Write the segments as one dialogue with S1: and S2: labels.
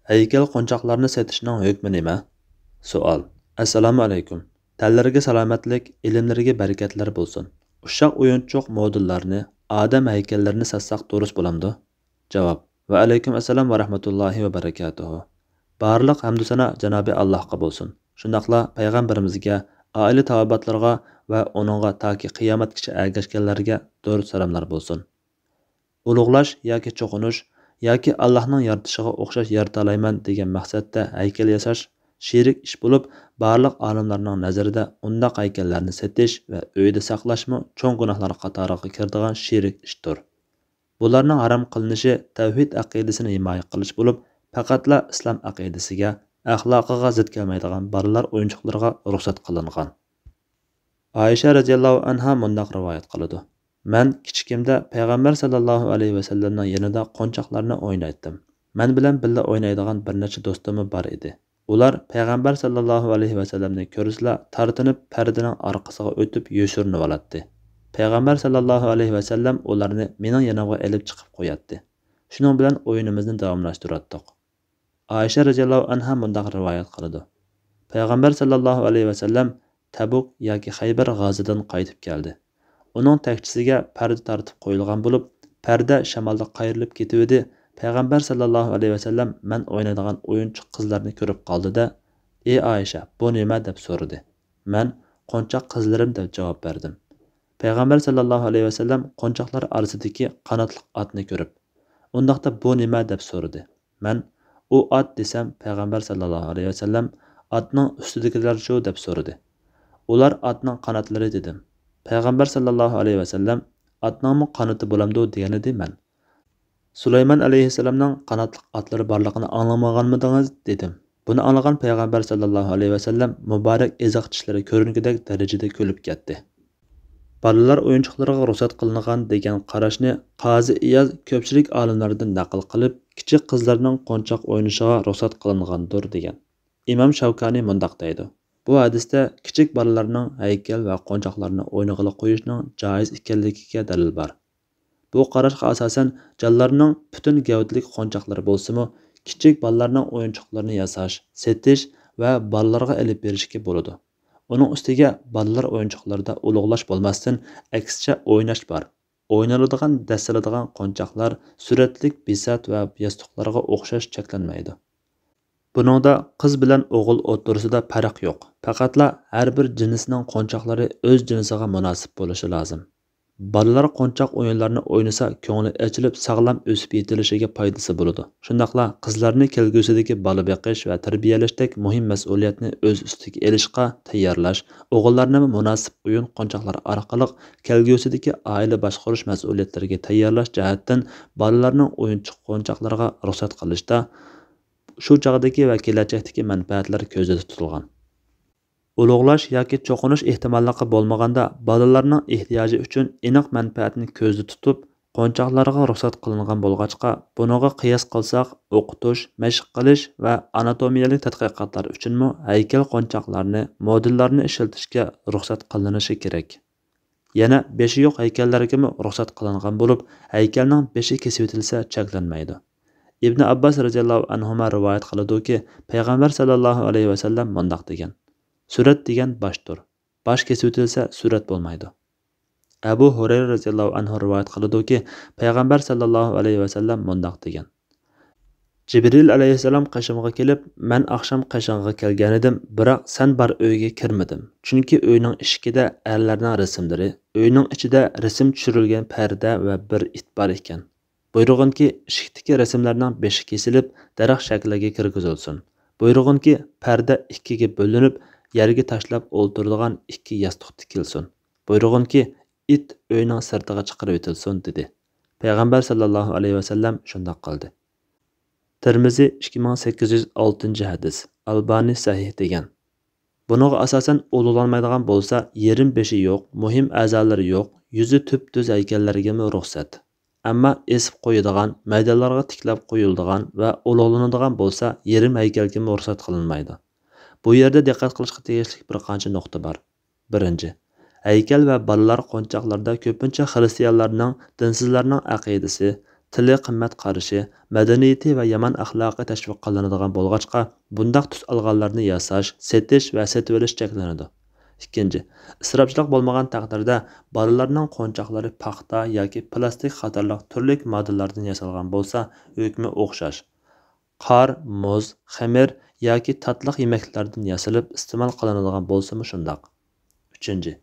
S1: Haykal qo'nchoqlarni setishning hukmi nima? Savol. Assalomu alaykum. Tanlarga salomatlik, ilmlariga barakatlar bo'lsin. Uşaq o'yinchoq modellarni, odam haykallarini satsak durust bo'lamdi? Javob. Va alaykum assalom va rahmatullohi va barakatuhu. Barliq hamdu sana Janobi Allohga bo'lsin. Shundaqla payg'ambarimizga, oila taobatlarga va uningga toki qiyomatgacha ergashganlarga durust salomlar bo'lsin. Ulug'lash yoki cho'qinish yoki Allohning yaratishiga o'xshash yarata olmayman degan maqsadda haykal yasash shirik ish bo'lib, barliq olimlarning nazarida undaq haykallarni setish va uyda saqlashmi cho'ng gunohlar qatoriga kiradigan shirik ishdir. Bularning harom qilinishi tavhid aqidasini himoya qilish bo'lib, faqatla islom aqidasiga, axloqiga zid kelmaydigan bolalar o'yinchoqlariga ruxsat qilingan. Aisha radhiyallohu anha mundaq rivoyat qiladi. Men kichikimda payg'ambar sallallohu alayhi vasallamning yanida qo'nchoqlarni o'ynaytdim. Men bilan birga o'ynaydigan bir necha do'stim bor edi. Ular payg'ambar sallallohu alayhi vasallamni ko'rsla tartinib pardaning orqasiga o'tib yo'shirinib oladi. Payg'ambar sallallohu alayhi vasallam ularni mening yanimga elib chiqib qo'yadi. Shuning bilan o'yinimizni davomlashtirdik. Aisha radhiyallohu anha mundaq rivoyat qiladi. Payg'ambar sallallohu alayhi vasallam Tabuk yoki Xaybar g'azidan qaytib keldi. Uning takchisiga parda tartib qo'yilgan bo'lib, parda shamolda qayrilib ketibdi. Payg'ambar sallallohu alayhi vasallam men o'ynaydigan o'yinchoq qizlarni ko'rib qoldi-da, "Ey Aisha, bu nima?" deb so'radi. Men "Qo'nchoq qizlarim" deb javob berdim. Payg'ambar sallallohu alayhi vasallam qo'nchoqlar orasidagi qanotli otni ko'rib, "Undaqda bu nima?" deb so'radi. Men "U ot" desam, Payg'ambar sallallohu alayhi vasallam "Otning ustidagilar shu" deb so'radi. "Ular otning qanotlari" dedim. Payg'ambar sallallohu alayhi vasallam "Otningmi qanoti bo'lamdi" degan edi men. Sulaymon alayhissalomning qanotli otlari borligini anglamaganmidingiz dedim. Buni anglagan Payg'ambar sallallohu alayhi vasallam muborak eziq tishlari ko'ringidek darajada kulib ketdi. Bolalar o'yinchoqlariga ruxsat qilingan degan qarashni Qozi Iyaz ko'pchilik olimlardan naql qilib, kichik qizlarning qo'nchoq o'ynashiga ruxsat qilingandir degan. Imom Shavkani mundaq deydi. Bu hadisda kichik bolalarning haykal va qo'nchoqlarni o'ynag'ili qo'yishning joiz ekanligiga dalil bor. Bu qarashga asosan jallarning butun gavdalik qo'nchoqlari bo'lsa-mu, kichik bolalarning o'yinchoqlarini yasash, setish va bolalarga elib berishga bo'ladi. Uning ustiga bolalar o'yinchoqlarida ulug'lash bo'lmasdan, aksicha o'ynash bor. O'ynaladigan, dastiladigan qo'nchoqlar suratlik bisat va yostiqlarga o'xshash cheklanmaydi. Buningda qiz bilan o'g'il o'rtasida farq yo'q. Faqatla har bir jinsning qo'nchoqlari o'z jinsiga munosib bo'lishi lozim. Bolalar qo'nchoq o'yinlarini o'ynasa, ko'ngli ochilib, sog'lom o'sib yetilishiga foydasi bo'ladi. Shundaqla qizlarni kelgusidagi bola beqish va tarbiyalashdek muhim mas'uliyatni o'z ustiga olishga tayyorlash, o'g'illarni munosib o'yin qo'nchoqlar orqali kelgusidagi oila boshqarish mas'uliyatlariga tayyorlash jihatdan bolalarning o'yinchoq qo'nchoqlarga ruxsat qilishda shu chog'dagi va kelajakdagi manfaatlar ko'zda tutilgan. Ulug'lash yoki cho'qinish ehtimolligi bo'lmaganda bolalarning ehtiyoji uchun aniq manfaatni ko'zda tutib, qo'nchoqlarga ruxsat qilingan bo'lg'achqa, buningga qiyos qilsak, o'qitish, mashq qilish va anatomiyalik tadqiqotlar uchunmi haykal qo'nchoqlarni, modellarni ishlatishga ruxsat qilinishi kerak. Yana beshi yo'q haykallarga ruxsat qilingan bo'lib, haykalning beshi kesib o'tilsa cheklanmaydi. Ibn Abbas radhiyallohu anhu rivoyat qiladi-ki, Payg'ambar sallallohu alayhi vasallam mundaq degan: Surat degan boshdir. Bosh kesib o'tilsa surat bo'lmaydi. Abu Hurayra radhiyallohu anhu rivoyat qiladi-ki, Payg'ambar sallallohu alayhi vasallam mundaq degan: Jibril alayhissalom qashimga kelib, "Men oqshom qashingga kelgan edim, biroq sen bar uyga kirmadim. Chunki uyning eshigida erlarning rasmlari, uyning ichida rasm tushirilgan parda va bir it bor ekan. Buyrug'inki, eshikdagi rasmlarning beshi kesilib, daraxt shakliga kirgizilsin. Buyrug'inki, parda ikkiga bo'linib, yerga tashlab o'ltiradigan ikki yostiq tikilsin. Buyrug'inki, it uyning sirtiga chiqarib o'tilsin" dedi. Payg'ambar sallallohu alayhi vasallam shunday qildi. Tirmizi 2806 hadis. Albani sahih degan. Buningga asosan ulug'lanmaydigan bo'lsa, yerim beshi yo'q, muhim a'zolari yo'q, yuzi tüp-tüz haykallarga ruxsat. Ammo esib qo'yadigan, maydonlarga tiklab qo'yiladigan va ulug'lanadigan bo'lsa, yerim haykalga ruxsat qilinmaydi. Bu yerda diqqat qilishga tegishli bir qancha nuqta bor. Birinchi, haykal va bolalar qo'nchoqlarda ko'pincha xristianlarning, dinsizlarning aqidasi, tili qimmat qarashi, madaniyati va yomon axloqi tashviq qilinadigan bo'lg'achqa, bundaq tus olganlarni yasash, setish va setib olish cheklanadi. Ikkinchi, isrofchilik bo'lmagan taqdirda bolalarning qo'nchoqlari paxta yoki plastik qatorliq turli moddalardan yasalgan bo'lsa, hukmi o'xshash. Qor, muz, xamir yoki tatliq yemeklardan yasalib iste'mol qilinadigan bo'lsa-mu shundoq. Uchinchi,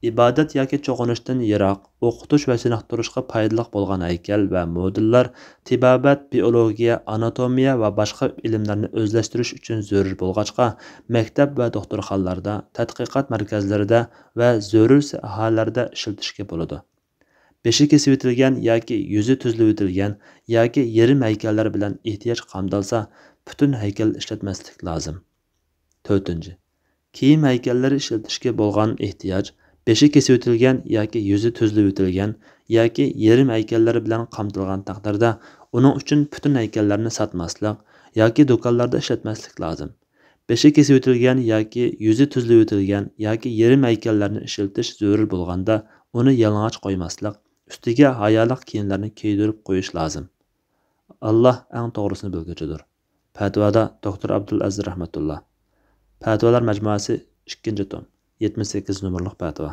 S1: ibodat yoki cho'qinishdan yiroq, o'qitish va chiniqtirishga foydali bo'lgan haykal va modellar tibobat, biologiya, anatomiya va boshqa ilmlarni o'zlashtirish uchun zarur bo'lg'achqa, maktab va doktorxonalarda, tadqiqot markazlarida va zarur sohalarda ishlatishga bo'ladi. Beshi kesib o'tilgan yoki yuzi tuzlab o'tilgan yoki yarim haykallar bilan ehtiyoj qamdalsa, butun haykal ishlatmaslik lozim. To'rtinchi, kiyim haykallari ishlatishga bo'lgan ehtiyoj beshi kesib o'tilgan yoki yuzi tuzlab o'tilgan yoki yarim haykallari bilan qamtilgan taqdirda uning uchun butun haykallarni sotmaslik yoki do'konlarda ishlatmaslik lozim. Beshi kesib o'tilgan yoki yuzi tuzlab o'tilgan yoki yarim haykallarni ishlatish zarur bo'lganda uni yalang'och qo'ymaslik, ustiga hayoliq kiyimlarni kiydirib qo'yish lozim. Alloh eng to'g'risini bilguchidir. Fatvoda doktor Abdulaziz rahmatulloh. Fatvolar majmuasi 2-tom 78 nomerlik fatvo.